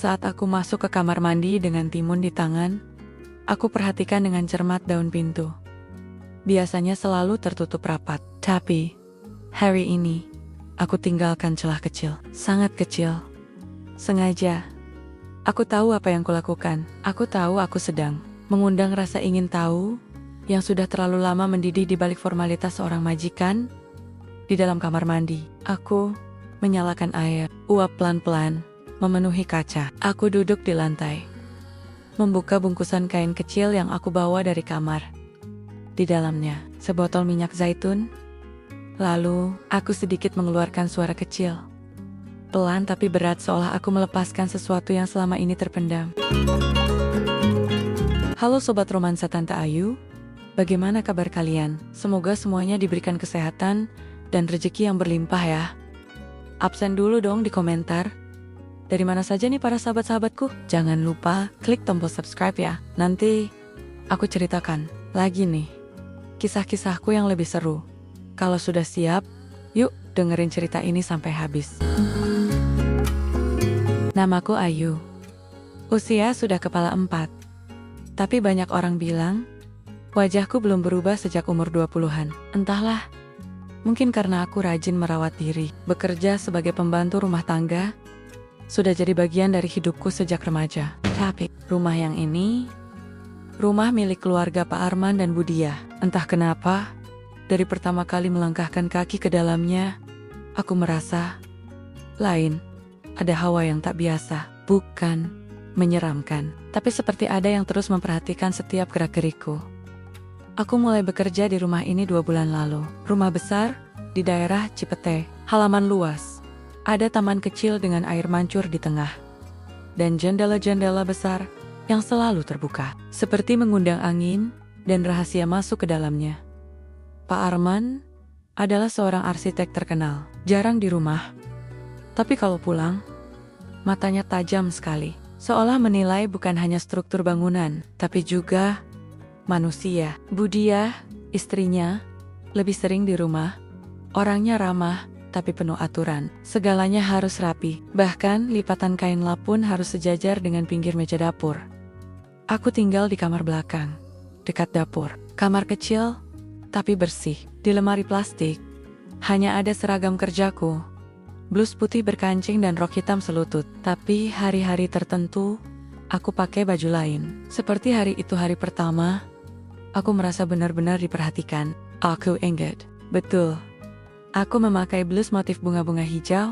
Saat aku masuk ke kamar mandi dengan timun di tangan, aku perhatikan dengan cermat daun pintu. Biasanya selalu tertutup rapat, tapi hari ini aku tinggalkan celah kecil, sangat kecil. Sengaja. Aku tahu apa yang kulakukan. Aku tahu aku sedang mengundang rasa ingin tahu yang sudah terlalu lama mendidih di balik formalitas seorang majikan di dalam kamar mandi. Aku menyalakan air, uap pelan-pelan memenuhi kaca. Aku duduk di lantai, membuka bungkusan kain kecil yang aku bawa dari kamar. Di dalamnya, sebotol minyak zaitun. Lalu, aku sedikit mengeluarkan suara kecil. Pelan tapi berat seolah aku melepaskan sesuatu yang selama ini terpendam. Halo Sobat Romansa Tante Ayu, bagaimana kabar kalian? Semoga semuanya diberikan kesehatan dan rezeki yang berlimpah ya. Absen dulu dong di komentar. Dari mana saja nih para sahabat-sahabatku? Jangan lupa klik tombol subscribe ya. Nanti aku ceritakan lagi nih kisah-kisahku yang lebih seru. Kalau sudah siap, yuk dengerin cerita ini sampai habis. Namaku Ayu. Usia sudah kepala 4. Tapi banyak orang bilang wajahku belum berubah sejak umur 20-an. Entahlah, mungkin karena aku rajin merawat diri, bekerja sebagai pembantu rumah tangga, sudah jadi bagian dari hidupku sejak remaja. Tapi rumah yang ini, rumah milik keluarga Pak Arman dan Budiah. Entah kenapa, dari pertama kali melangkahkan kaki ke dalamnya, aku merasa lain. Ada hawa yang tak biasa, bukan menyeramkan, tapi seperti ada yang terus memperhatikan setiap gerak-gerikku. Aku mulai bekerja di rumah ini 2 bulan lalu. Rumah besar di daerah Cipete, halaman luas. Ada taman kecil dengan air mancur di tengah, dan jendela-jendela besar yang selalu terbuka, seperti mengundang angin dan rahasia masuk ke dalamnya. Pak Arman adalah seorang arsitek terkenal, jarang di rumah, tapi kalau pulang, matanya tajam sekali, seolah menilai bukan hanya struktur bangunan, tapi juga manusia. Budiah, istrinya, lebih sering di rumah, orangnya ramah, tapi penuh aturan. Segalanya harus rapi, bahkan lipatan kain lap pun harus sejajar dengan pinggir meja dapur. Aku tinggal di kamar belakang, dekat dapur. Kamar kecil, tapi bersih. Di lemari plastik, hanya ada seragam kerjaku, blus putih berkancing dan rok hitam selutut. Tapi hari-hari tertentu, aku pakai baju lain. Seperti hari itu hari pertama, aku merasa benar-benar diperhatikan. Aku ingat, betul. Aku memakai blus motif bunga-bunga hijau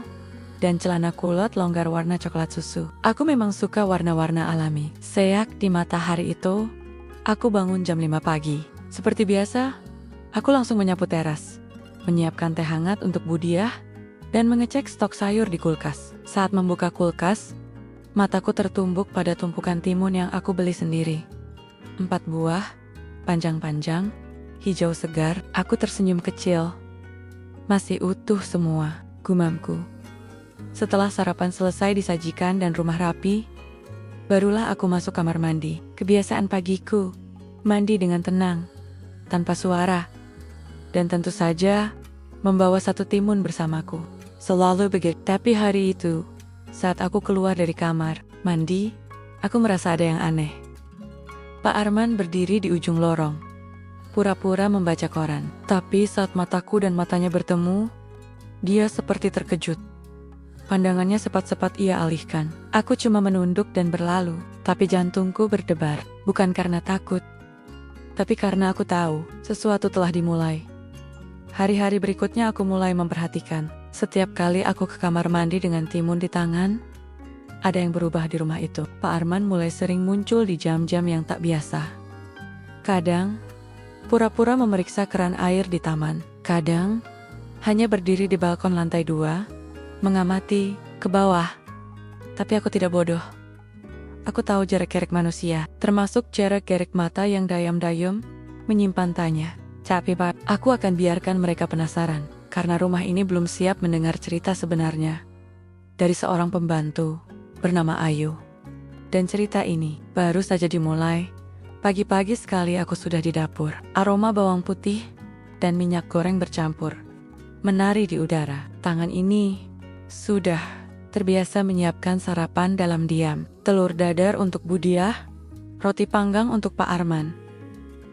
dan celana kulot longgar warna coklat susu. Aku memang suka warna-warna alami. Seyak di matahari itu, aku bangun jam 5 pagi. Seperti biasa, aku langsung menyapu teras, menyiapkan teh hangat untuk Budiah, dan mengecek stok sayur di kulkas. Saat membuka kulkas, mataku tertumbuk pada tumpukan timun yang aku beli sendiri. 4 buah, panjang-panjang, hijau segar. Aku tersenyum kecil. Masih utuh semua, gumamku. Setelah sarapan selesai disajikan dan rumah rapi, barulah aku masuk kamar mandi. Kebiasaan pagiku, mandi dengan tenang, tanpa suara, dan tentu saja membawa 1 timun bersamaku. Selalu begitu. Tapi hari itu, saat aku keluar dari kamar mandi, aku merasa ada yang aneh. Pak Arman berdiri di ujung lorong, pura-pura membaca koran. Tapi saat mataku dan matanya bertemu, dia seperti terkejut. Pandangannya cepat-cepat ia alihkan. Aku cuma menunduk dan berlalu, tapi jantungku berdebar. Bukan karena takut, tapi karena aku tahu sesuatu telah dimulai. Hari-hari berikutnya aku mulai memperhatikan. Setiap kali aku ke kamar mandi dengan timun di tangan, ada yang berubah di rumah itu. Pak Arman mulai sering muncul di jam-jam yang tak biasa. Kadang pura-pura memeriksa keran air di taman. Kadang, hanya berdiri di balkon lantai 2, mengamati ke bawah. Tapi aku tidak bodoh. Aku tahu gerak-gerik manusia, termasuk gerak-gerik mata yang dayam-dayum, menyimpan tanya. Tapi Pak, aku akan biarkan mereka penasaran, karena rumah ini belum siap mendengar cerita sebenarnya dari seorang pembantu bernama Ayu. Dan cerita ini baru saja dimulai. Pagi-pagi sekali aku sudah di dapur. Aroma bawang putih dan minyak goreng bercampur, menari di udara. Tangan ini sudah terbiasa menyiapkan sarapan dalam diam. Telur dadar untuk Budiah, roti panggang untuk Pak Arman.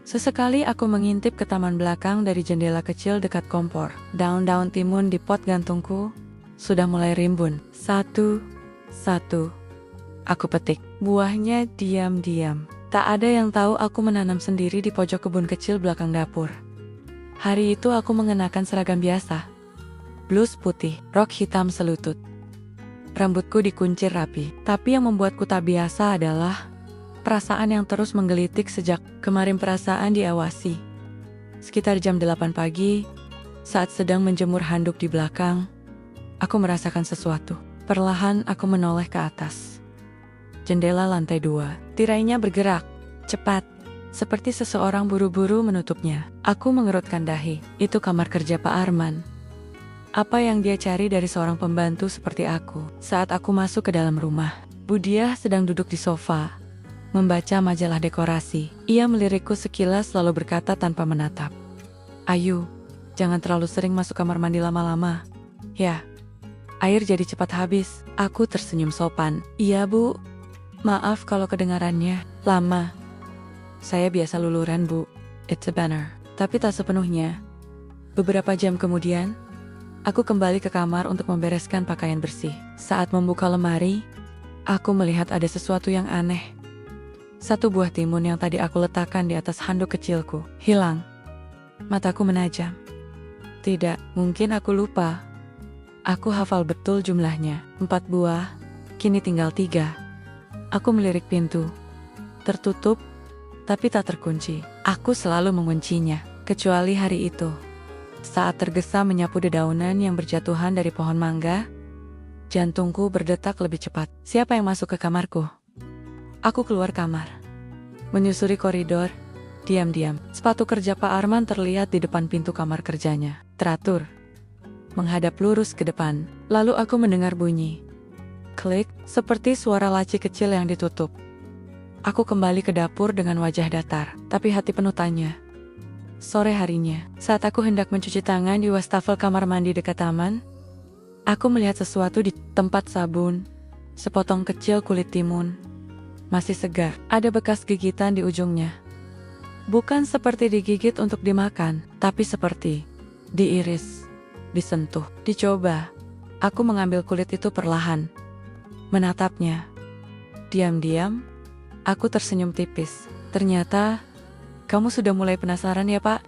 Sesekali aku mengintip ke taman belakang dari jendela kecil dekat kompor. Daun-daun timun di pot gantungku sudah mulai rimbun. Satu, aku petik. Buahnya diam-diam. Tak ada yang tahu aku menanam sendiri di pojok kebun kecil belakang dapur. Hari itu aku mengenakan seragam biasa. Blus putih, rok hitam selutut. Rambutku dikuncir rapi. Tapi yang membuatku tak biasa adalah perasaan yang terus menggelitik sejak kemarin. Perasaan diawasi. Sekitar jam 8 pagi, saat sedang menjemur handuk di belakang, aku merasakan sesuatu. Perlahan aku menoleh ke atas. Jendela lantai 2. Tirainya bergerak, cepat, seperti seseorang buru-buru menutupnya. Aku mengerutkan dahi. Itu kamar kerja Pak Arman. Apa yang dia cari dari seorang pembantu seperti aku? Saat aku masuk ke dalam rumah, Budiah sedang duduk di sofa, membaca majalah dekorasi. Ia melirikku sekilas lalu berkata tanpa menatap. Ayu, jangan terlalu sering masuk kamar mandi lama-lama. Ya, air jadi cepat habis. Aku tersenyum sopan. Iya bu, maaf kalau kedengarannya lama. Saya biasa luluran bu. It's a banner. Tapi tak sepenuhnya. Beberapa jam kemudian, aku kembali ke kamar untuk membereskan pakaian bersih. Saat membuka lemari, aku melihat ada sesuatu yang aneh. Satu buah timun yang tadi aku letakkan di atas handuk kecilku hilang. Mataku menajam. Tidak, mungkin aku lupa. Aku hafal betul jumlahnya. 4 buah, kini tinggal 3. Aku melirik pintu. Tertutup, tapi tak terkunci. Aku selalu menguncinya, kecuali hari itu. Saat tergesa menyapu dedaunan yang berjatuhan dari pohon mangga, jantungku berdetak lebih cepat. Siapa yang masuk ke kamarku? Aku keluar kamar, menyusuri koridor, diam-diam. Sepatu kerja Pak Arman terlihat di depan pintu kamar kerjanya. Teratur, menghadap lurus ke depan. Lalu aku mendengar bunyi. Klik, seperti suara laci kecil yang ditutup. Aku kembali ke dapur dengan wajah datar, tapi hati penuh tanya. Sore harinya, saat aku hendak mencuci tangan di wastafel kamar mandi dekat taman, aku melihat sesuatu di tempat sabun. Sepotong kecil kulit timun. Masih segar, ada bekas gigitan di ujungnya. Bukan seperti digigit untuk dimakan, tapi seperti diiris, disentuh, dicoba. Aku mengambil kulit itu perlahan, menatapnya. Diam-diam, aku tersenyum tipis. Ternyata, kamu sudah mulai penasaran ya Pak?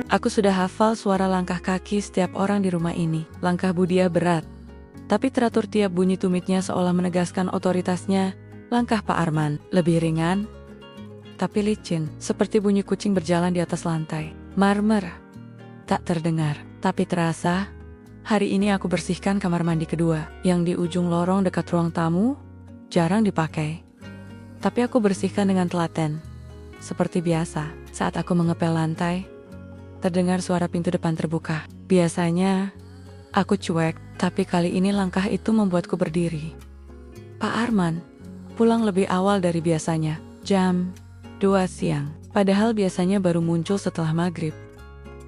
Aku sudah hafal suara langkah kaki setiap orang di rumah ini. Langkah Budiah berat, tapi teratur tiap bunyi tumitnya seolah menegaskan otoritasnya. Langkah Pak Arman lebih ringan, tapi licin, seperti bunyi kucing berjalan di atas lantai. Marmer, tak terdengar, tapi terasa. Hari ini aku bersihkan kamar mandi kedua, yang di ujung lorong dekat ruang tamu, jarang dipakai. Tapi aku bersihkan dengan telaten. Seperti biasa, saat aku mengepel lantai, terdengar suara pintu depan terbuka. Biasanya, aku cuek, tapi kali ini langkah itu membuatku berdiri. Pak Arman, pulang lebih awal dari biasanya, jam 2 siang. Padahal biasanya baru muncul setelah maghrib.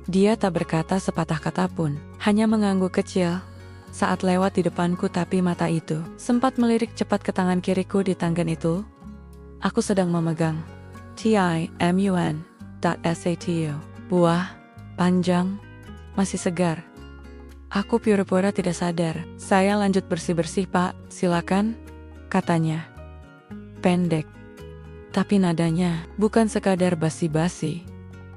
Dia tak berkata sepatah kata pun, hanya mengangguk kecil saat lewat di depanku, tapi mata itu sempat melirik cepat ke tangan kiriku di tanggan itu. Aku sedang memegang timun.satu, buah, panjang, masih segar. Aku pura-pura tidak sadar. Saya lanjut bersih-bersih Pak, silakan, katanya. Pendek, tapi nadanya bukan sekadar basi-basi.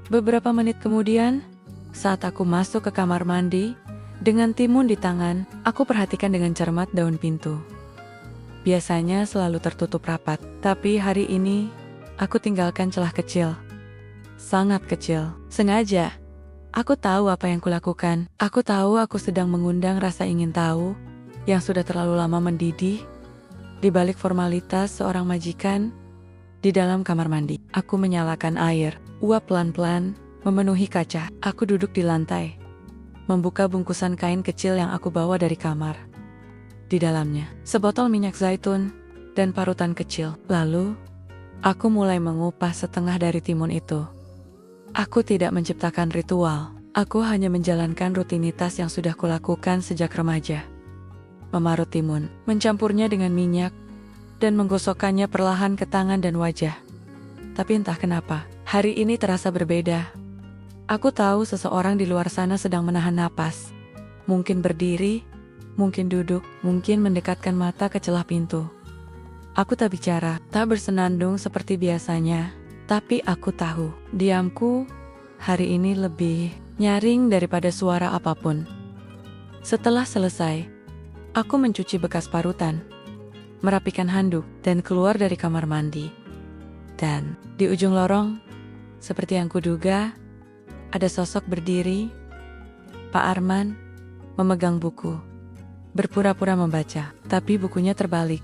Beberapa menit kemudian, saat aku masuk ke kamar mandi, dengan timun di tangan, aku perhatikan dengan cermat daun pintu. Biasanya selalu tertutup rapat, tapi hari ini, aku tinggalkan celah kecil. Sangat kecil, sengaja. Aku tahu apa yang kulakukan. Aku tahu aku sedang mengundang rasa ingin tahu, yang sudah terlalu lama mendidih, di balik formalitas seorang majikan, di dalam kamar mandi. Aku menyalakan air, uap pelan-pelan, memenuhi kaca. Aku duduk di lantai, membuka bungkusan kain kecil yang aku bawa dari kamar. Di dalamnya, sebotol minyak zaitun dan parutan kecil. Lalu, aku mulai mengupas setengah dari timun itu. Aku tidak menciptakan ritual. Aku hanya menjalankan rutinitas yang sudah kulakukan sejak remaja. memarut timun, mencampurnya dengan minyak, dan menggosokkannya perlahan ke tangan dan wajah. Tapi entah kenapa, hari ini terasa berbeda. Aku tahu seseorang di luar sana sedang menahan napas. Mungkin berdiri, mungkin duduk, mungkin mendekatkan mata ke celah pintu. Aku tak bicara, tak bersenandung seperti biasanya, tapi aku tahu, diamku hari ini lebih nyaring daripada suara apapun. Setelah selesai, aku mencuci bekas parutan, merapikan handuk, dan keluar dari kamar mandi. Dan di ujung lorong, seperti yang kuduga, ada sosok berdiri, Pak Arman, memegang buku, berpura-pura membaca, tapi bukunya terbalik.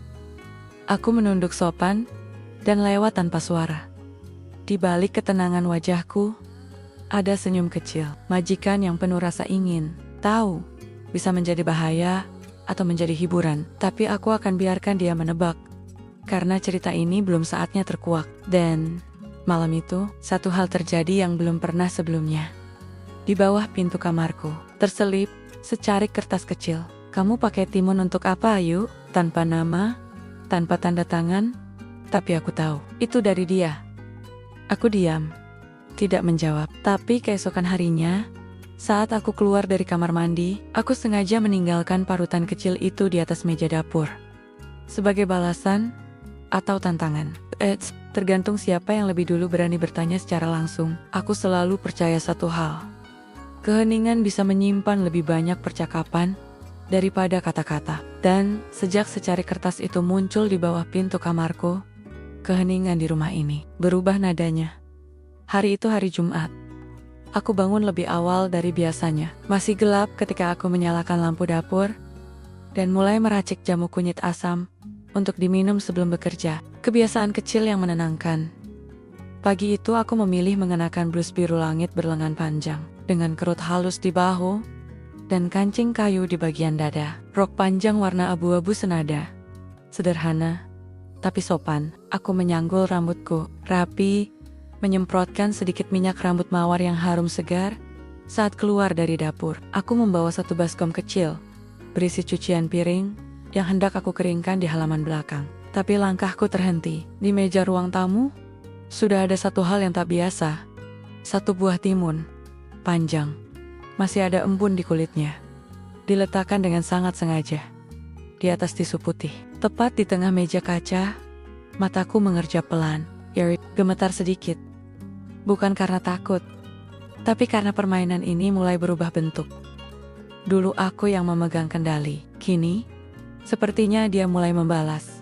Aku menunduk sopan dan lewat tanpa suara. Di balik ketenangan wajahku, ada senyum kecil, majikan yang penuh rasa ingin tahu, bisa menjadi bahaya atau menjadi hiburan, tapi aku akan biarkan dia menebak, karena cerita ini belum saatnya terkuak. Dan malam itu, satu hal terjadi yang belum pernah sebelumnya. Di bawah pintu kamarku, terselip secarik kertas kecil. Kamu pakai timun untuk apa, Ayu? Tanpa nama, tanpa tanda tangan, tapi aku tahu, itu dari dia. Aku diam, tidak menjawab, tapi keesokan harinya, saat aku keluar dari kamar mandi, aku sengaja meninggalkan parutan kecil itu di atas meja dapur. Sebagai balasan atau tantangan. Tergantung siapa yang lebih dulu berani bertanya secara langsung. Aku selalu percaya satu hal. Keheningan bisa menyimpan lebih banyak percakapan daripada kata-kata. Dan sejak secarik kertas itu muncul di bawah pintu kamarku, keheningan di rumah ini berubah nadanya. Hari itu hari Jumat. Aku bangun lebih awal dari biasanya. Masih gelap ketika aku menyalakan lampu dapur dan mulai meracik jamu kunyit asam untuk diminum sebelum bekerja. Kebiasaan kecil yang menenangkan. Pagi itu aku memilih mengenakan blus biru langit berlengan panjang, dengan kerut halus di bahu, dan kancing kayu di bagian dada. Rok panjang warna abu-abu senada. Sederhana, tapi sopan. Aku menyanggul rambutku, rapi, menyemprotkan sedikit minyak rambut mawar yang harum segar. Saat keluar dari dapur, aku membawa satu baskom kecil, berisi cucian piring, yang hendak aku keringkan di halaman belakang. Tapi langkahku terhenti. Di meja ruang tamu, sudah ada satu hal yang tak biasa. Satu buah timun, panjang. Masih ada embun di kulitnya. Diletakkan dengan sangat sengaja. Di atas tisu putih. Tepat di tengah meja kaca, mataku mengerjap pelan. Gemetar sedikit. Bukan karena takut, tapi karena permainan ini mulai berubah bentuk. Dulu aku yang memegang kendali. Kini, sepertinya dia mulai membalas.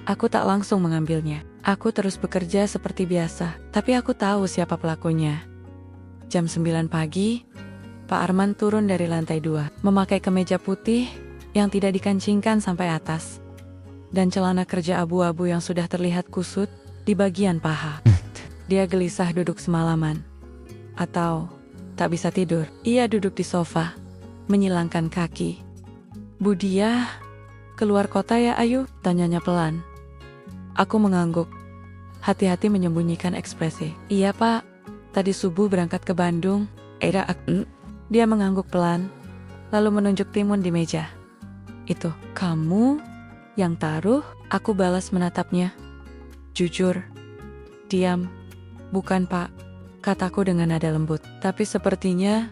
Aku tak langsung mengambilnya. Aku terus bekerja seperti biasa, tapi aku tahu siapa pelakunya. Jam 9 pagi, Pak Arman turun dari lantai 2, memakai kemeja putih yang tidak dikancingkan sampai atas, dan celana kerja abu-abu yang sudah terlihat kusut di bagian paha. Dia gelisah duduk semalaman. Atau tak bisa tidur. Ia duduk di sofa, menyilangkan kaki. Budia, keluar kota ya Ayu? Tanyanya pelan. Aku mengangguk, hati-hati menyembunyikan ekspresi. Iya Pak, tadi subuh berangkat ke Bandung. Dia mengangguk pelan, lalu menunjuk timun di meja. Itu, kamu yang taruh? Aku balas menatapnya. Jujur, diam. Bukan Pak, kataku dengan nada lembut. Tapi sepertinya,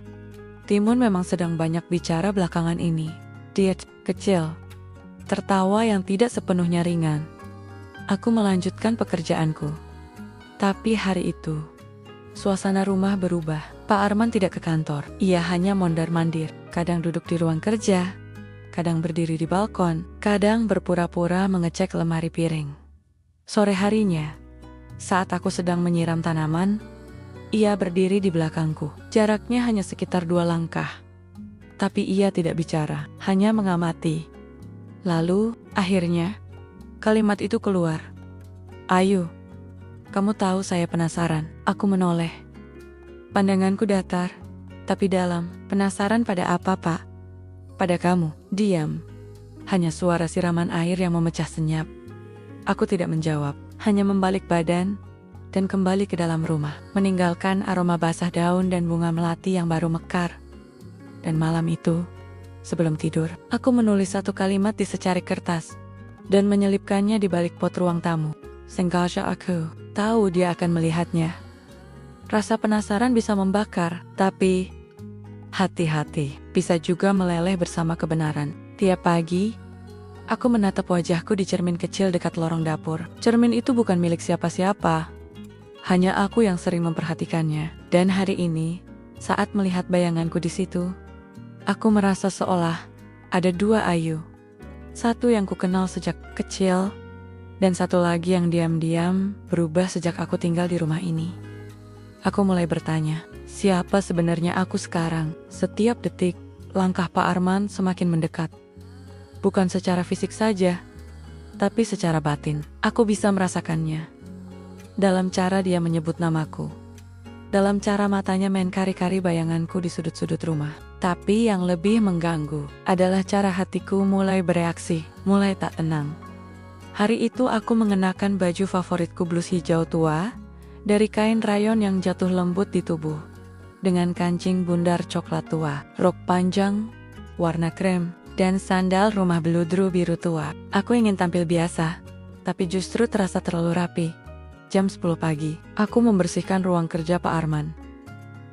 Timun memang sedang banyak bicara belakangan ini. Dia kecil, tertawa yang tidak sepenuhnya ringan. Aku melanjutkan pekerjaanku. Tapi hari itu, suasana rumah berubah. Pak Arman tidak ke kantor. Ia hanya mondar-mandir. Kadang duduk di ruang kerja, kadang berdiri di balkon, kadang berpura-pura mengecek lemari piring. Sore harinya, saat aku sedang menyiram tanaman, ia berdiri di belakangku. Jaraknya hanya sekitar 2 langkah. Tapi ia tidak bicara, hanya mengamati. Lalu, akhirnya, kalimat itu keluar. Ayu, kamu tahu saya penasaran. Aku menoleh. Pandanganku datar, tapi dalam. Penasaran pada apa, Pak? Pada kamu. Diam. Hanya suara siraman air yang memecah senyap. Aku tidak menjawab, hanya membalik badan dan kembali ke dalam rumah, meninggalkan aroma basah daun dan bunga melati yang baru mekar. Dan malam itu, Sebelum tidur, aku menulis satu kalimat di secari kertas dan menyelipkannya di balik pot ruang tamu. Sengaja aku tahu dia akan melihatnya. Rasa penasaran bisa membakar, tapi hati-hati bisa juga meleleh bersama kebenaran. Tiap pagi, aku menatap wajahku di cermin kecil dekat lorong dapur. Cermin itu bukan milik siapa-siapa, hanya aku yang sering memperhatikannya. Dan hari ini, saat melihat bayanganku di situ, aku merasa seolah ada dua Ayu. Satu yang kukenal sejak kecil, dan satu lagi yang diam-diam berubah sejak aku tinggal di rumah ini. Aku mulai bertanya, siapa sebenarnya aku sekarang? Setiap detik, langkah Pak Arman semakin mendekat. Bukan secara fisik saja, tapi secara batin. Aku bisa merasakannya. Dalam cara dia menyebut namaku. Dalam cara matanya main kari-kari bayanganku di sudut-sudut rumah. Tapi yang lebih mengganggu adalah cara hatiku mulai bereaksi, mulai tak tenang. Hari itu aku mengenakan baju favoritku blus hijau tua, dari kain rayon yang jatuh lembut di tubuh. Dengan kancing bundar coklat tua, rok panjang, warna krem, dan sandal rumah beludru biru tua. Aku ingin tampil biasa, tapi justru terasa terlalu rapi. Jam 10 pagi, aku membersihkan ruang kerja Pak Arman.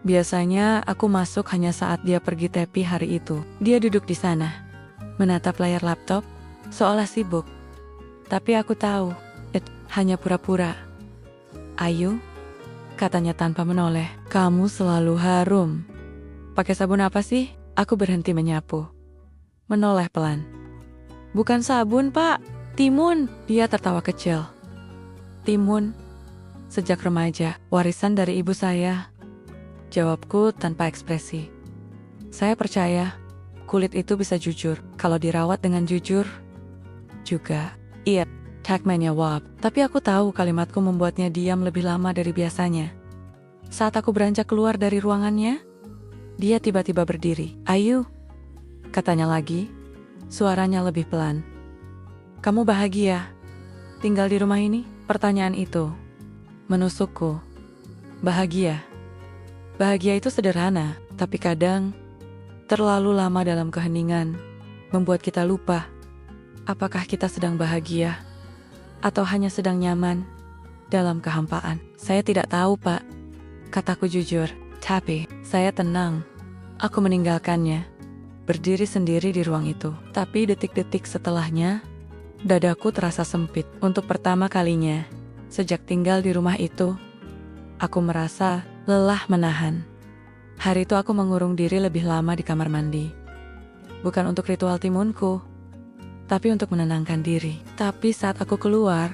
Biasanya aku masuk hanya saat dia pergi tepi hari itu. Dia duduk di sana, menatap layar laptop, seolah sibuk. Tapi aku tahu, itu hanya pura-pura. Ayu, katanya tanpa menoleh, kamu selalu harum. Pakai sabun apa sih? Aku berhenti menyapu. Menoleh pelan. Bukan sabun, Pak. Timun. Dia tertawa kecil. Timun. Sejak remaja, warisan dari ibu saya. Jawabku tanpa ekspresi. Saya percaya, kulit itu bisa jujur. Kalau dirawat dengan jujur, juga. Iya, tagmannya Wab. Tapi aku tahu kalimatku membuatnya diam lebih lama dari biasanya. Saat aku beranjak keluar dari ruangannya, dia tiba-tiba berdiri. Ayu, katanya lagi, suaranya lebih pelan. Kamu bahagia tinggal di rumah ini? Pertanyaan itu menusukku. Bahagia. Bahagia itu sederhana, tapi kadang terlalu lama dalam keheningan membuat kita lupa apakah kita sedang bahagia atau hanya sedang nyaman dalam kehampaan. Saya tidak tahu, Pak, kataku jujur, tapi saya tenang. Aku meninggalkannya, berdiri sendiri di ruang itu. Tapi detik-detik setelahnya, dadaku terasa sempit. Untuk pertama kalinya sejak tinggal di rumah itu, aku merasa lelah menahan. Hari itu aku mengurung diri lebih lama di kamar mandi. Bukan untuk ritual timunku, tapi untuk menenangkan diri. Tapi saat aku keluar,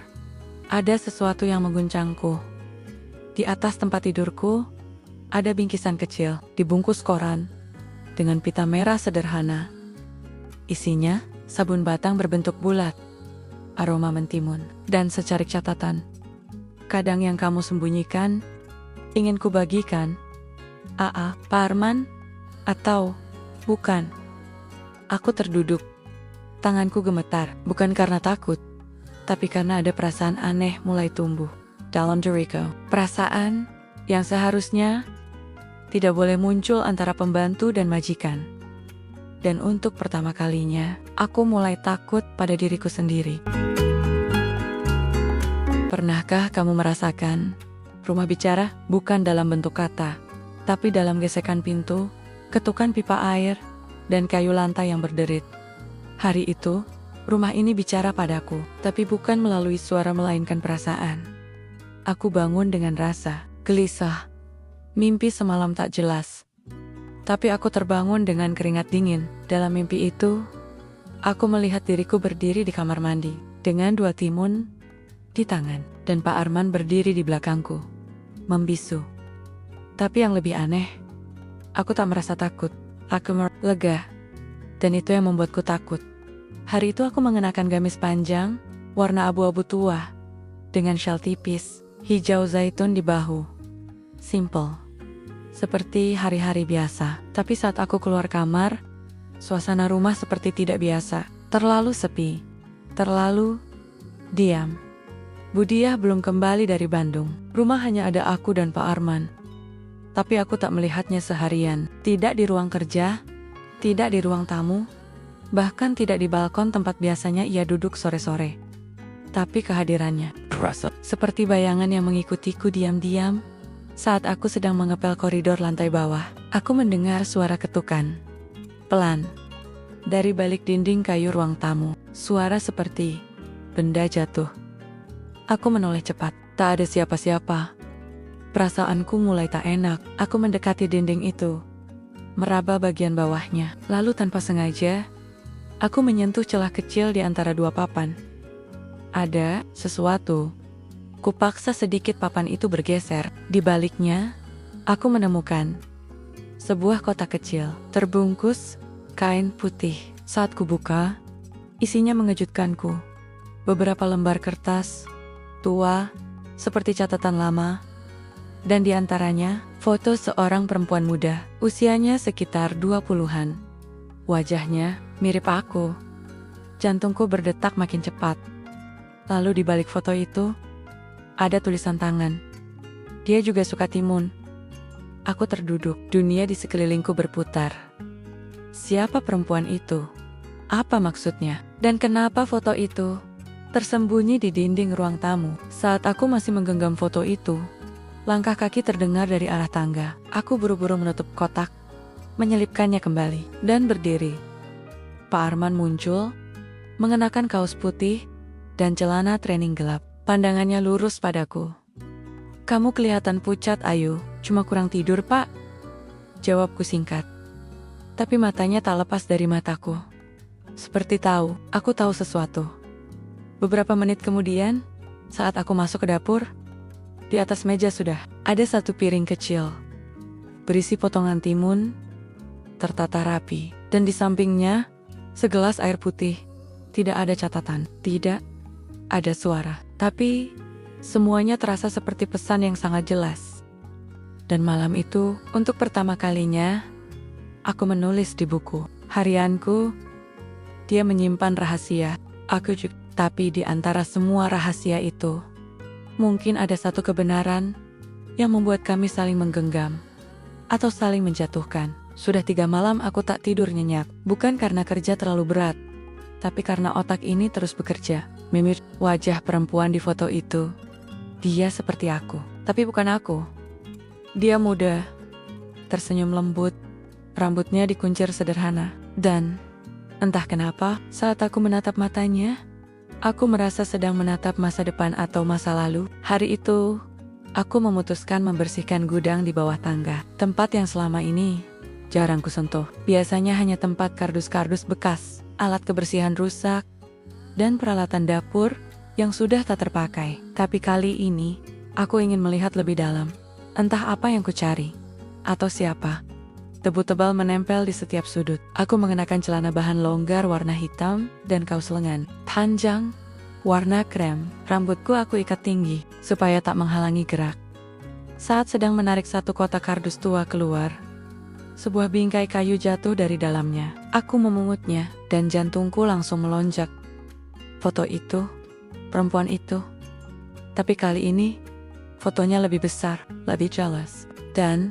ada sesuatu yang mengguncangku. Di atas tempat tidurku, ada bingkisan kecil, dibungkus koran, dengan pita merah sederhana. Isinya, sabun batang berbentuk bulat, aroma mentimun, dan secarik catatan. Kadang yang kamu sembunyikan, ingin kubagikan. Pak Arman? Atau bukan? Aku terduduk. Tanganku gemetar, bukan karena takut, tapi karena ada perasaan aneh mulai tumbuh dalam diriku. Perasaan yang seharusnya tidak boleh muncul antara pembantu dan majikan. Dan untuk pertama kalinya, aku mulai takut pada diriku sendiri. Pernahkah kamu merasakan rumah bicara bukan dalam bentuk kata, tapi dalam gesekan pintu, ketukan pipa air, dan kayu lantai yang berderit? Hari itu, rumah ini bicara padaku, tapi bukan melalui suara melainkan perasaan. Aku bangun dengan rasa gelisah, mimpi semalam tak jelas. Tapi aku terbangun dengan keringat dingin. Dalam mimpi itu, aku melihat diriku berdiri di kamar mandi, dengan 2 timun di tangan, dan Pak Arman berdiri di belakangku, membisu. Tapi yang lebih aneh, aku tak merasa takut, aku lega, dan itu yang membuatku takut. Hari itu aku mengenakan gamis panjang, warna abu-abu tua, dengan syal tipis, hijau zaitun di bahu. Simple, seperti hari-hari biasa. Tapi saat aku keluar kamar, suasana rumah seperti tidak biasa, terlalu sepi, terlalu diam. Budiah belum kembali dari Bandung. Rumah hanya ada aku dan Pak Arman. Tapi aku tak melihatnya seharian. Tidak di ruang kerja, Tidak di ruang tamu, bahkan tidak di balkon tempat biasanya ia duduk sore-sore. Tapi kehadirannya terasa seperti bayangan yang mengikutiku diam-diam. Saat aku sedang mengepel koridor lantai bawah, aku mendengar suara ketukan. Pelan. Dari balik dinding kayu ruang tamu, suara seperti benda jatuh. Aku menoleh cepat, tak ada siapa-siapa. Perasaanku mulai tak enak. Aku mendekati dinding itu, meraba bagian bawahnya. Lalu tanpa sengaja, aku menyentuh celah kecil di antara dua papan. Ada sesuatu. Kupaksa sedikit papan itu bergeser. Di baliknya, aku menemukan sebuah kotak kecil, terbungkus kain putih. Saat kubuka, isinya mengejutkanku. Beberapa lembar kertas, tua, seperti catatan lama, dan di antaranya, foto seorang perempuan muda, usianya sekitar 20-an. Wajahnya mirip aku. Jantungku berdetak makin cepat. Lalu di balik foto itu, ada tulisan tangan. Dia juga suka timun. Aku terduduk, dunia di sekelilingku berputar. Siapa perempuan itu? Apa maksudnya? Dan kenapa foto itu tersembunyi di dinding ruang tamu? Saat aku masih menggenggam foto itu, langkah kaki terdengar dari arah tangga. Aku buru-buru menutup kotak, menyelipkannya kembali, dan berdiri. Pak Arman muncul, mengenakan kaos putih dan celana training gelap. Pandangannya lurus padaku. "Kamu kelihatan pucat, Ayu. Cuma kurang tidur, Pak." Jawabku singkat. Tapi matanya tak lepas dari mataku. Seperti tahu, aku tahu sesuatu. Beberapa menit kemudian, saat aku masuk ke dapur, di atas meja sudah ada satu piring kecil, berisi potongan timun, tertata rapi. Dan di sampingnya, segelas air putih. Tidak ada catatan, tidak ada suara. Tapi, semuanya terasa seperti pesan yang sangat jelas. Dan malam itu, untuk pertama kalinya, aku menulis di buku harianku. Dia menyimpan rahasia, aku juga. Tapi di antara semua rahasia itu, mungkin ada satu kebenaran yang membuat kami saling menggenggam atau saling menjatuhkan. Sudah 3 malam aku tak tidur nyenyak, bukan karena kerja terlalu berat, tapi karena otak ini terus bekerja. Mimir wajah perempuan di foto itu. Dia seperti aku, tapi bukan aku. Dia muda, tersenyum lembut, rambutnya dikuncir sederhana, dan entah kenapa, saat aku menatap matanya, aku merasa sedang menatap masa depan atau masa lalu. Hari itu, aku memutuskan membersihkan gudang di bawah tangga, tempat yang selama ini jarang kusentuh. Biasanya hanya tempat kardus-kardus bekas, alat kebersihan rusak, dan peralatan dapur yang sudah tak terpakai. Tapi kali ini, aku ingin melihat lebih dalam. Entah apa yang kucari, atau siapa. Debu tebal menempel di setiap sudut. Aku mengenakan celana bahan longgar warna hitam dan kaos lengan panjang warna krem. Rambutku aku ikat tinggi supaya tak menghalangi gerak. Saat sedang menarik satu kotak kardus tua keluar, sebuah bingkai kayu jatuh dari dalamnya. Aku memungutnya dan jantungku langsung melonjak. Foto itu, perempuan itu. Tapi kali ini, fotonya lebih besar, lebih jelas. Dan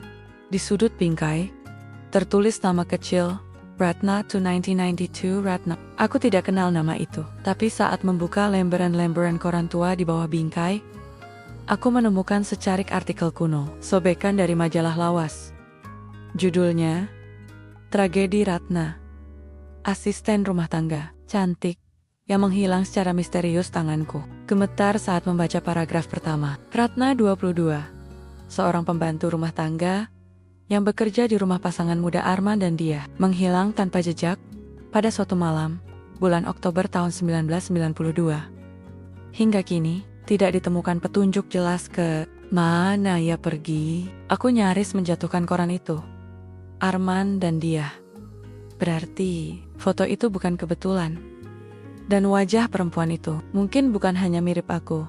di sudut bingkai, tertulis nama kecil, Ratna to 1992 Ratna. Aku tidak kenal nama itu, tapi saat membuka lembaran-lembaran koran tua di bawah bingkai, aku menemukan secarik artikel kuno, sobekan dari majalah lawas. Judulnya, Tragedi Ratna. Asisten rumah tangga, cantik, yang menghilang secara misterius. Tanganku gemetar saat membaca paragraf pertama. Ratna 22, seorang pembantu rumah tangga, yang bekerja di rumah pasangan muda Arman dan dia, menghilang tanpa jejak pada suatu malam, bulan Oktober tahun 1992. Hingga kini, tidak ditemukan petunjuk jelas ke mana ia pergi. Aku nyaris menjatuhkan koran itu. Arman dan dia. Berarti, foto itu bukan kebetulan. Dan wajah perempuan itu, mungkin bukan hanya mirip aku.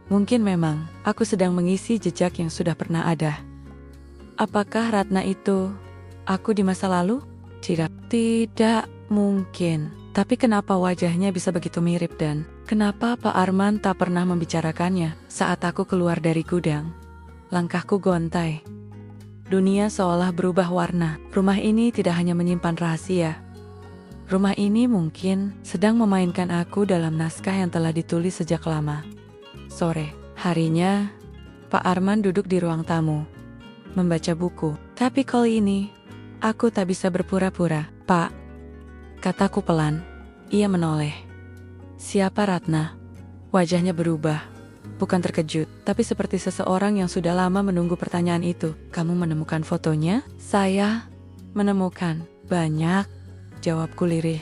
Mungkin memang, aku sedang mengisi jejak yang sudah pernah ada. Apakah Ratna itu aku di masa lalu? Tidak mungkin. Tapi kenapa wajahnya bisa begitu mirip dan kenapa Pak Arman tak pernah membicarakannya saat aku keluar dari gudang? Langkahku gontai. Dunia seolah berubah warna. Rumah ini tidak hanya menyimpan rahasia. Rumah ini mungkin sedang memainkan aku dalam naskah yang telah ditulis sejak lama. Sore harinya, Pak Arman duduk di ruang tamu, membaca buku. Tapi kali ini, aku tak bisa berpura-pura. Pak, kataku pelan. Ia menoleh. Siapa Ratna? Wajahnya berubah. Bukan terkejut, tapi seperti seseorang yang sudah lama menunggu pertanyaan itu. Kamu menemukan fotonya? Saya menemukan banyak, jawabku lirih.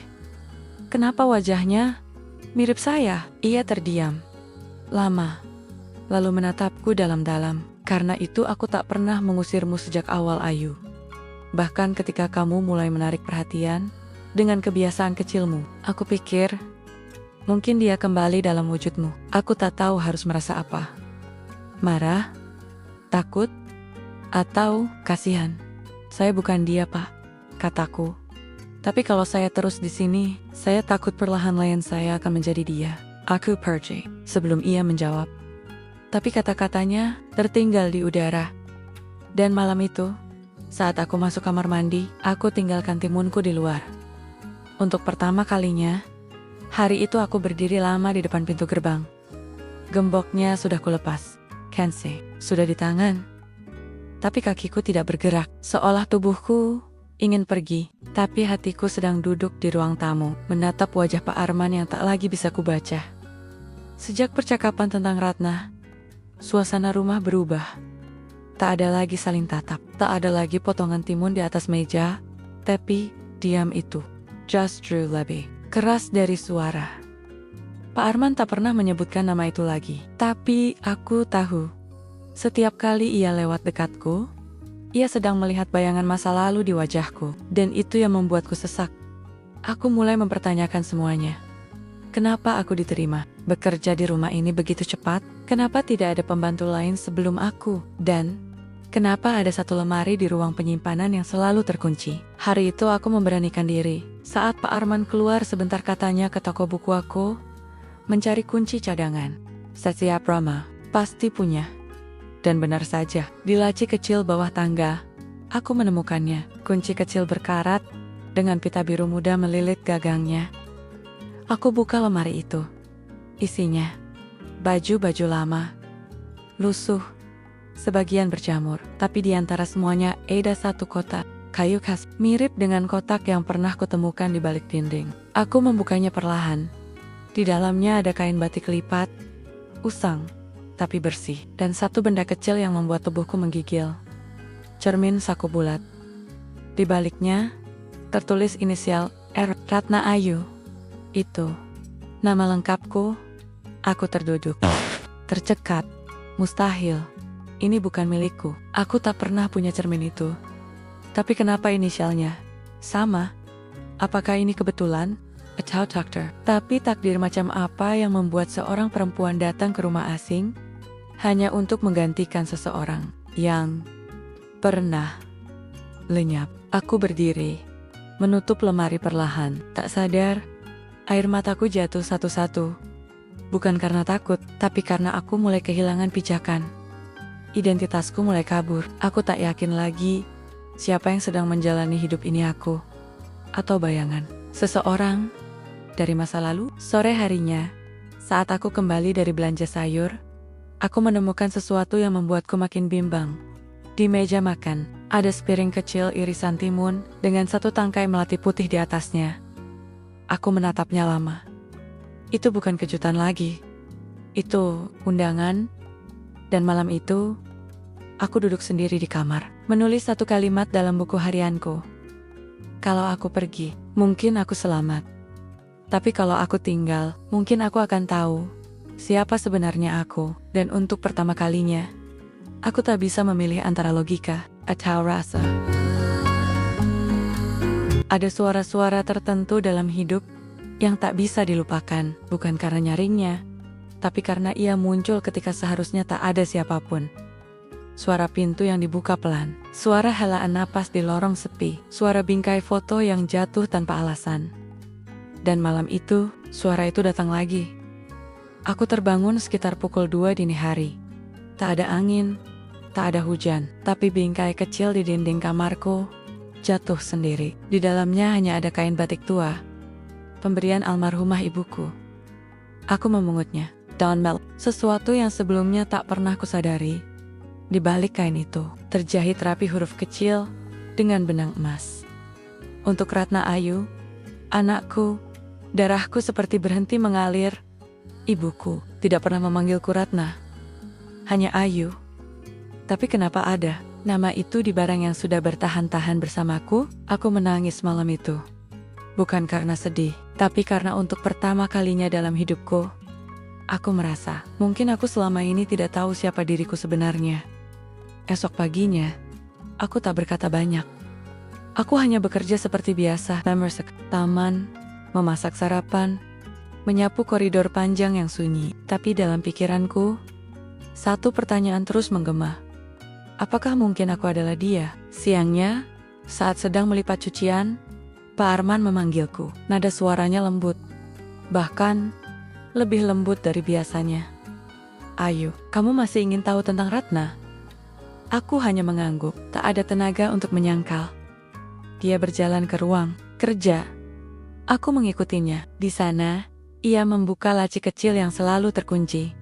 Kenapa wajahnya mirip saya? Ia terdiam lama, lalu menatapku dalam-dalam. Karena itu aku tak pernah mengusirmu sejak awal, Ayu. Bahkan ketika kamu mulai menarik perhatian dengan kebiasaan kecilmu, aku pikir mungkin dia kembali dalam wujudmu. Aku tak tahu harus merasa apa. Marah, takut, atau kasihan. Saya bukan dia, Pak, kataku. Tapi kalau saya terus di sini, saya takut perlahan-lahan saya akan menjadi dia. Aku pergi sebelum ia menjawab. Tapi kata-katanya tertinggal di udara. Dan malam itu, saat aku masuk kamar mandi, aku tinggalkan timunku di luar. Untuk pertama kalinya, hari itu aku berdiri lama di depan pintu gerbang. Gemboknya sudah kulepas. Kense sudah di tangan. Tapi kakiku tidak bergerak, seolah tubuhku ingin pergi. Tapi hatiku sedang duduk di ruang tamu, menatap wajah Pak Arman yang tak lagi bisa kubaca. Sejak percakapan tentang Ratna, suasana rumah berubah. Tak ada lagi saling tatap, tak ada lagi potongan timun di atas meja, tapi diam itu justru lebih keras dari suara. Pak Arman tak pernah menyebutkan nama itu lagi, tapi aku tahu. Setiap kali ia lewat dekatku, ia sedang melihat bayangan masa lalu di wajahku, dan itu yang membuatku sesak. Aku mulai mempertanyakan semuanya. Kenapa aku diterima bekerja di rumah ini begitu cepat? Kenapa tidak ada pembantu lain sebelum aku? Dan kenapa ada satu lemari di ruang penyimpanan yang selalu terkunci? Hari itu aku memberanikan diri. Saat Pak Arman keluar sebentar, katanya ke toko buku aku mencari kunci cadangan. Setiap Rama pasti punya. Dan benar saja, di laci kecil bawah tangga, aku menemukannya. Kunci kecil berkarat dengan pita biru muda melilit gagangnya. Aku buka lemari itu. Isinya baju-baju lama, lusuh, sebagian berjamur. Tapi di antara semuanya ada satu kotak kayu khas, mirip dengan kotak yang pernah kutemukan di balik dinding. Aku membukanya perlahan. Di dalamnya ada kain batik lipat, usang, tapi bersih. Dan satu benda kecil yang membuat tubuhku menggigil. Cermin saku bulat. Di baliknya, tertulis inisial R. Ratna Ayu. Itu nama lengkapku. Aku terduduk, tercekat. Mustahil. Ini bukan milikku. Aku tak pernah punya cermin itu. Tapi kenapa inisialnya sama? Apakah ini kebetulan? Atau takdir? Tapi takdir macam apa yang membuat seorang perempuan datang ke rumah asing hanya untuk menggantikan seseorang yang pernah lenyap? Aku berdiri, menutup lemari perlahan. Tak sadar, air mataku jatuh satu-satu. Bukan karena takut, tapi karena aku mulai kehilangan pijakan. Identitasku mulai kabur. Aku tak yakin lagi siapa yang sedang menjalani hidup ini, aku atau bayangan seseorang dari masa lalu. Sore harinya, saat aku kembali dari belanja sayur, aku menemukan sesuatu yang membuatku makin bimbang. Di meja makan, ada sepiring kecil irisan timun dengan satu tangkai melati putih di atasnya. Aku menatapnya lama. Itu bukan kejutan lagi. Itu undangan. Dan malam itu, aku duduk sendiri di kamar, menulis satu kalimat dalam buku harianku. Kalau aku pergi, mungkin aku selamat. Tapi kalau aku tinggal, mungkin aku akan tahu siapa sebenarnya aku. Dan untuk pertama kalinya, aku tak bisa memilih antara logika atau rasa. Ada suara-suara tertentu dalam hidup yang tak bisa dilupakan, bukan karena nyaringnya, tapi karena ia muncul ketika seharusnya tak ada siapapun. Suara pintu yang dibuka pelan, suara helaan napas di lorong sepi, suara bingkai foto yang jatuh tanpa alasan. Dan malam itu, suara itu datang lagi. Aku terbangun sekitar pukul 2 dini hari. Tak ada angin, Tak ada hujan, tapi bingkai kecil di dinding kamarku jatuh sendiri. Di dalamnya hanya ada kain batik tua, pemberian almarhumah ibuku. Aku memungutnya. Daun mel, sesuatu yang sebelumnya tak pernah kusadari. Di balik kain itu, terjahit rapi huruf kecil dengan benang emas. Untuk Ratna Ayu, anakku, darahku seperti berhenti mengalir. Ibuku tidak pernah memanggilku Ratna, hanya Ayu. Tapi kenapa ada nama itu di barang yang sudah bertahan-tahan bersamaku? Aku menangis malam itu. Bukan karena sedih, tapi karena untuk pertama kalinya dalam hidupku, aku merasa mungkin aku selama ini tidak tahu siapa diriku sebenarnya. Esok paginya, aku tak berkata banyak. Aku hanya bekerja seperti biasa, membersih taman, memasak sarapan, menyapu koridor panjang yang sunyi. Tapi dalam pikiranku, satu pertanyaan terus menggema. Apakah mungkin aku adalah dia? Siangnya, saat sedang melipat cucian, Pak Arman memanggilku. Nada suaranya lembut, bahkan lebih lembut dari biasanya. Ayu, kamu masih ingin tahu tentang Ratna? Aku hanya mengangguk, tak ada tenaga untuk menyangkal. Dia berjalan ke ruang kerja. Aku mengikutinya. Di sana, ia membuka laci kecil yang selalu terkunci,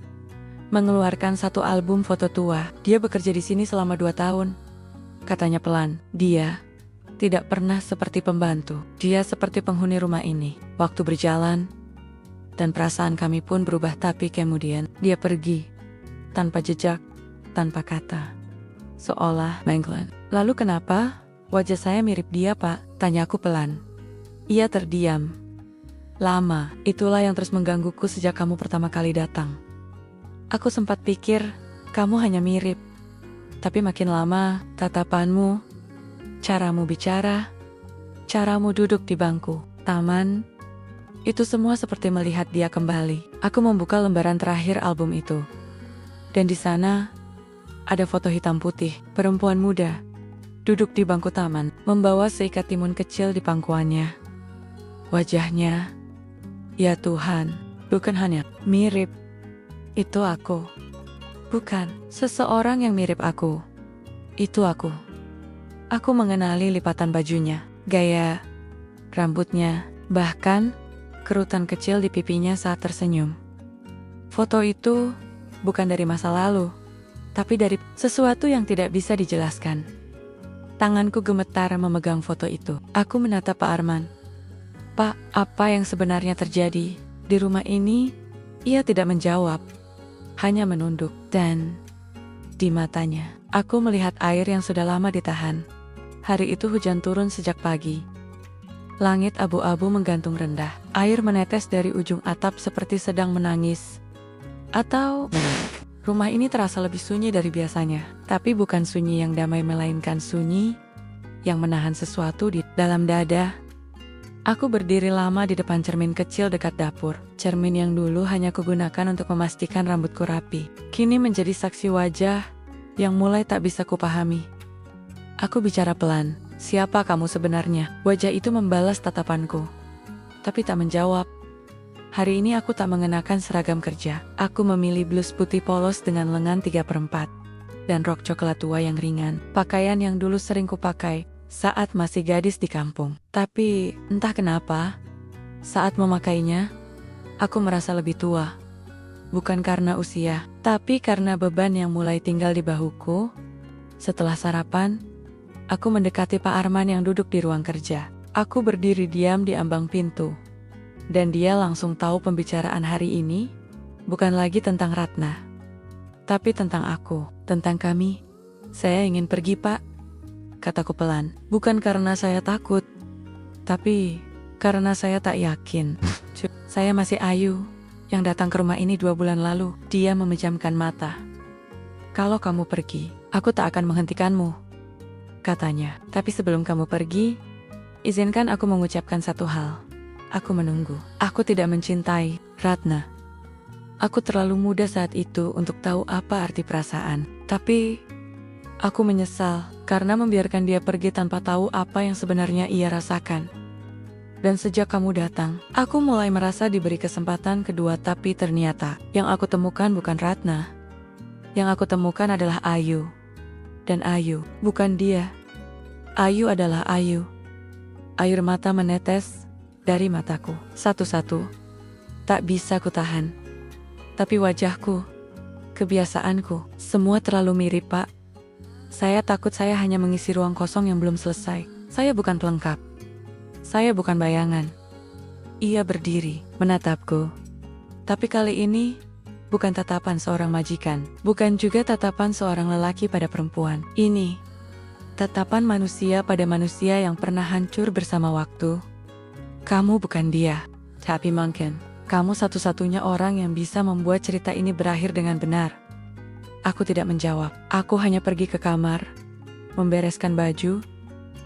mengeluarkan satu album foto tua. Dia bekerja di sini selama 2 tahun. Katanya pelan, dia tidak pernah seperti pembantu. Dia seperti penghuni rumah ini. Waktu berjalan, dan perasaan kami pun berubah, tapi kemudian dia pergi. Tanpa jejak, tanpa kata. Seolah menghilang. Lalu kenapa? Wajah saya mirip dia, Pak, tanyaku pelan. Ia terdiam. Lama, itulah yang terus menggangguku sejak kamu pertama kali datang. Aku sempat pikir, kamu hanya mirip. Tapi makin lama, tatapanmu, caramu bicara, caramu duduk di bangku taman, itu semua seperti melihat dia kembali. Aku membuka lembaran terakhir album itu. Dan di sana, ada foto hitam putih, perempuan muda, duduk di bangku taman, membawa seikat timun kecil di pangkuannya. Wajahnya, ya Tuhan, bukan hanya mirip. Itu aku. Bukan seseorang yang mirip aku. Itu aku. Aku mengenali lipatan bajunya, gaya rambutnya, bahkan kerutan kecil di pipinya saat tersenyum. Foto itu bukan dari masa lalu, tapi dari sesuatu yang tidak bisa dijelaskan. Tanganku gemetar memegang foto itu. Aku menatap Pak Arman. Pak, apa yang sebenarnya terjadi di rumah ini? Ia tidak menjawab, hanya menunduk. Dan di matanya, aku melihat air yang sudah lama ditahan. Hari itu hujan turun sejak pagi. Langit abu-abu menggantung rendah. Air menetes dari ujung atap seperti sedang menangis. Atau rumah ini terasa lebih sunyi dari biasanya. Tapi bukan sunyi yang damai, melainkan sunyi yang menahan sesuatu di dalam dada. Aku berdiri lama di depan cermin kecil dekat dapur. Cermin yang dulu hanya kugunakan untuk memastikan rambutku rapi, kini menjadi saksi wajah yang mulai tak bisa kupahami. Aku bicara pelan. Siapa kamu sebenarnya? Wajah itu membalas tatapanku, tapi tak menjawab. Hari ini aku tak mengenakan seragam kerja. Aku memilih blus putih polos dengan lengan 3/4 dan rok coklat tua yang ringan. Pakaian yang dulu sering kupakai saat masih gadis di kampung. Tapi entah kenapa, saat memakainya, aku merasa lebih tua. Bukan karena usia, tapi karena beban yang mulai tinggal di bahuku. Setelah sarapan, aku mendekati Pak Arman yang duduk di ruang kerja. Aku berdiri diam di ambang pintu. Dan dia langsung tahu pembicaraan hari ini bukan lagi tentang Ratna, tapi tentang aku, tentang kami. Saya ingin pergi, Pak, kataku pelan. Bukan karena saya takut, tapi karena saya tak yakin. Saya masih Ayu, yang datang ke rumah ini 2 bulan lalu. Dia memejamkan mata. Kalau kamu pergi, aku tak akan menghentikanmu, katanya. Tapi sebelum kamu pergi, izinkan aku mengucapkan satu hal. Aku menunggu. Aku tidak mencintai Ratna. Aku terlalu muda saat itu untuk tahu apa arti perasaan. Tapi aku menyesal karena membiarkan dia pergi tanpa tahu apa yang sebenarnya ia rasakan. Dan sejak kamu datang, aku mulai merasa diberi kesempatan kedua, tapi ternyata yang aku temukan bukan Ratna. Yang aku temukan adalah Ayu. dan Ayu. Bukan dia. Ayu adalah Ayu. Air mata menetes dari mataku. Satu-satu. Tak bisa kutahan. Tapi wajahku, kebiasaanku, semua terlalu mirip, Pak. Saya takut saya hanya mengisi ruang kosong yang belum selesai. Saya bukan pelengkap. Saya bukan bayangan. Ia berdiri, menatapku. Tapi kali ini, bukan tatapan seorang majikan. Bukan juga tatapan seorang lelaki pada perempuan. Ini, tatapan manusia pada manusia yang pernah hancur bersama waktu. Kamu bukan dia. Tapi mungkin, kamu satu-satunya orang yang bisa membuat cerita ini berakhir dengan benar. Aku tidak menjawab. Aku hanya pergi ke kamar, membereskan baju,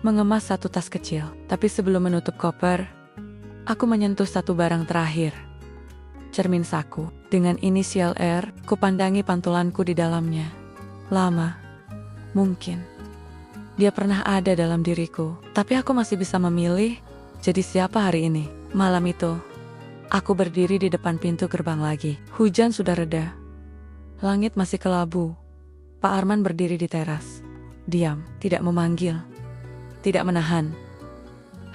mengemas satu tas kecil. Tapi sebelum menutup koper, aku menyentuh satu barang terakhir. Cermin saku. Dengan inisial R, kupandangi pantulanku di dalamnya. Lama. Mungkin. Dia pernah ada dalam diriku. Tapi aku masih bisa memilih jadi siapa hari ini. Malam itu, aku berdiri di depan pintu gerbang lagi. Hujan sudah reda. Langit masih kelabu. Pak Arman berdiri di teras. Diam, tidak memanggil. Tidak menahan.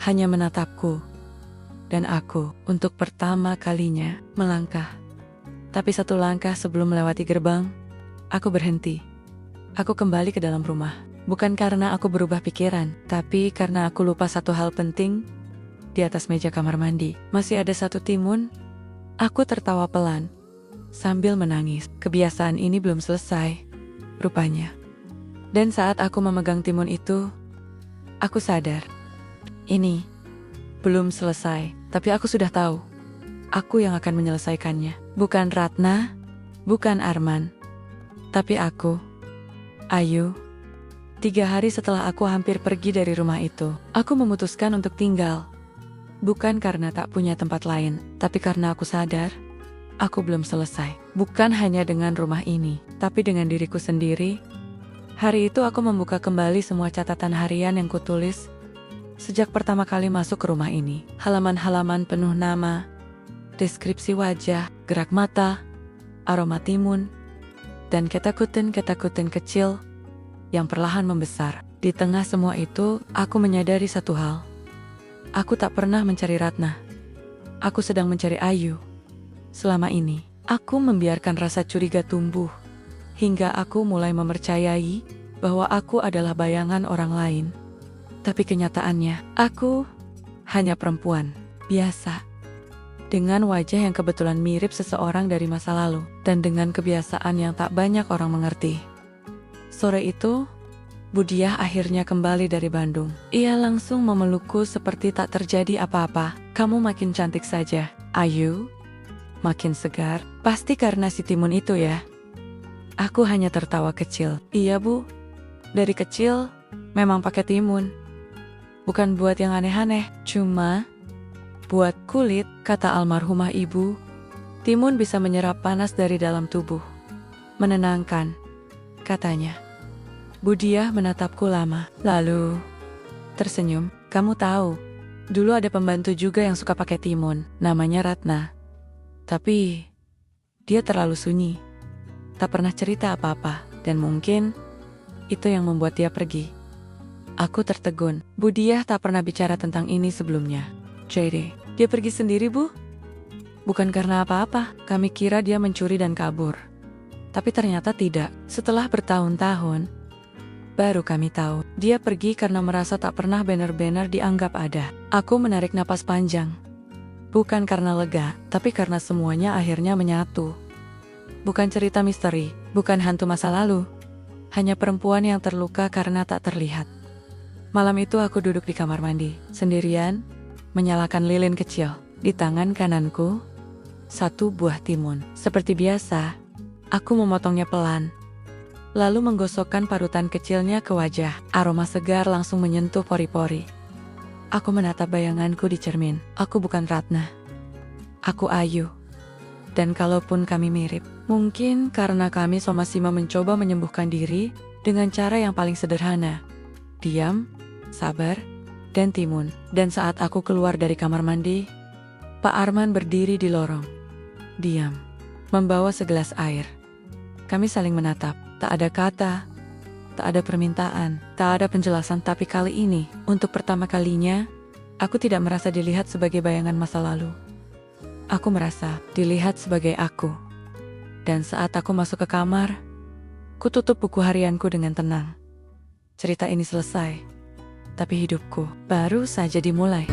Hanya menatapku. Dan aku, untuk pertama kalinya, melangkah. Tapi satu langkah sebelum melewati gerbang, aku berhenti. Aku kembali ke dalam rumah. Bukan karena aku berubah pikiran, tapi karena aku lupa satu hal penting. Di atas meja kamar mandi, masih ada satu timun. Aku tertawa pelan, sambil menangis. Kebiasaan ini belum selesai, rupanya. Dan saat aku memegang timun itu, aku sadar. Ini belum selesai, tapi aku sudah tahu. Aku yang akan menyelesaikannya. Bukan Ratna, bukan Arman, tapi aku, Ayu. 3 hari setelah aku hampir pergi dari rumah itu, aku memutuskan untuk tinggal. Bukan karena tak punya tempat lain, tapi karena aku sadar, aku belum selesai. Bukan hanya dengan rumah ini, tapi dengan diriku sendiri. Hari itu aku membuka kembali semua catatan harian yang kutulis sejak pertama kali masuk ke rumah ini. Halaman-halaman penuh nama, deskripsi wajah, gerak mata, aroma timun, dan ketakutan-ketakutan kecil yang perlahan membesar. Di tengah semua itu, aku menyadari satu hal. Aku tak pernah mencari Ratna. Aku sedang mencari Ayu. Selama ini, aku membiarkan rasa curiga tumbuh, hingga aku mulai mempercayai bahwa aku adalah bayangan orang lain. Tapi kenyataannya, aku hanya perempuan biasa, dengan wajah yang kebetulan mirip seseorang dari masa lalu, dan dengan kebiasaan yang tak banyak orang mengerti. Sore itu, Budiah akhirnya kembali dari Bandung. Ia langsung memelukku seperti tak terjadi apa-apa. Kamu makin cantik saja, Ayu. Makin segar, pasti karena si timun itu ya. Aku hanya tertawa kecil. Iya Bu, dari kecil memang pakai timun. Bukan buat yang aneh-aneh, cuma buat kulit, kata almarhumah ibu. Timun bisa menyerap panas dari dalam tubuh. Menenangkan, katanya. Budiah menatapku lama, lalu tersenyum. Kamu tahu, dulu ada pembantu juga yang suka pakai timun, namanya Ratna. Tapi dia terlalu sunyi, tak pernah cerita apa-apa, dan mungkin itu yang membuat dia pergi. Aku tertegun. Budiah tak pernah bicara tentang ini sebelumnya. Jadi, dia pergi sendiri, Bu? Bukan karena apa-apa, kami kira dia mencuri dan kabur. Tapi ternyata tidak. Setelah bertahun-tahun, baru kami tahu, dia pergi karena merasa tak pernah benar-benar dianggap ada. Aku menarik napas panjang. Bukan karena lega, tapi karena semuanya akhirnya menyatu. Bukan cerita misteri, bukan hantu masa lalu. Hanya perempuan yang terluka karena tak terlihat. Malam itu aku duduk di kamar mandi, sendirian, menyalakan lilin kecil. Di tangan kananku, satu buah timun. Seperti biasa, aku memotongnya pelan, lalu menggosokkan parutan kecilnya ke wajah. Aroma segar langsung menyentuh pori-pori. Aku menatap bayanganku di cermin. Aku bukan Ratna. Aku Ayu. Dan kalaupun kami mirip, mungkin karena kami sama-sama mencoba menyembuhkan diri dengan cara yang paling sederhana. Diam, sabar, dan timun. Dan saat aku keluar dari kamar mandi, Pak Arman berdiri di lorong. Diam, membawa segelas air. Kami saling menatap. Tak ada kata, Tak ada permintaan, tak ada penjelasan, tapi kali ini, untuk pertama kalinya, aku tidak merasa dilihat sebagai bayangan masa lalu. Aku merasa dilihat sebagai aku. Dan saat aku masuk ke kamar, ku tutup buku harianku dengan tenang. Cerita ini selesai, tapi hidupku baru saja dimulai.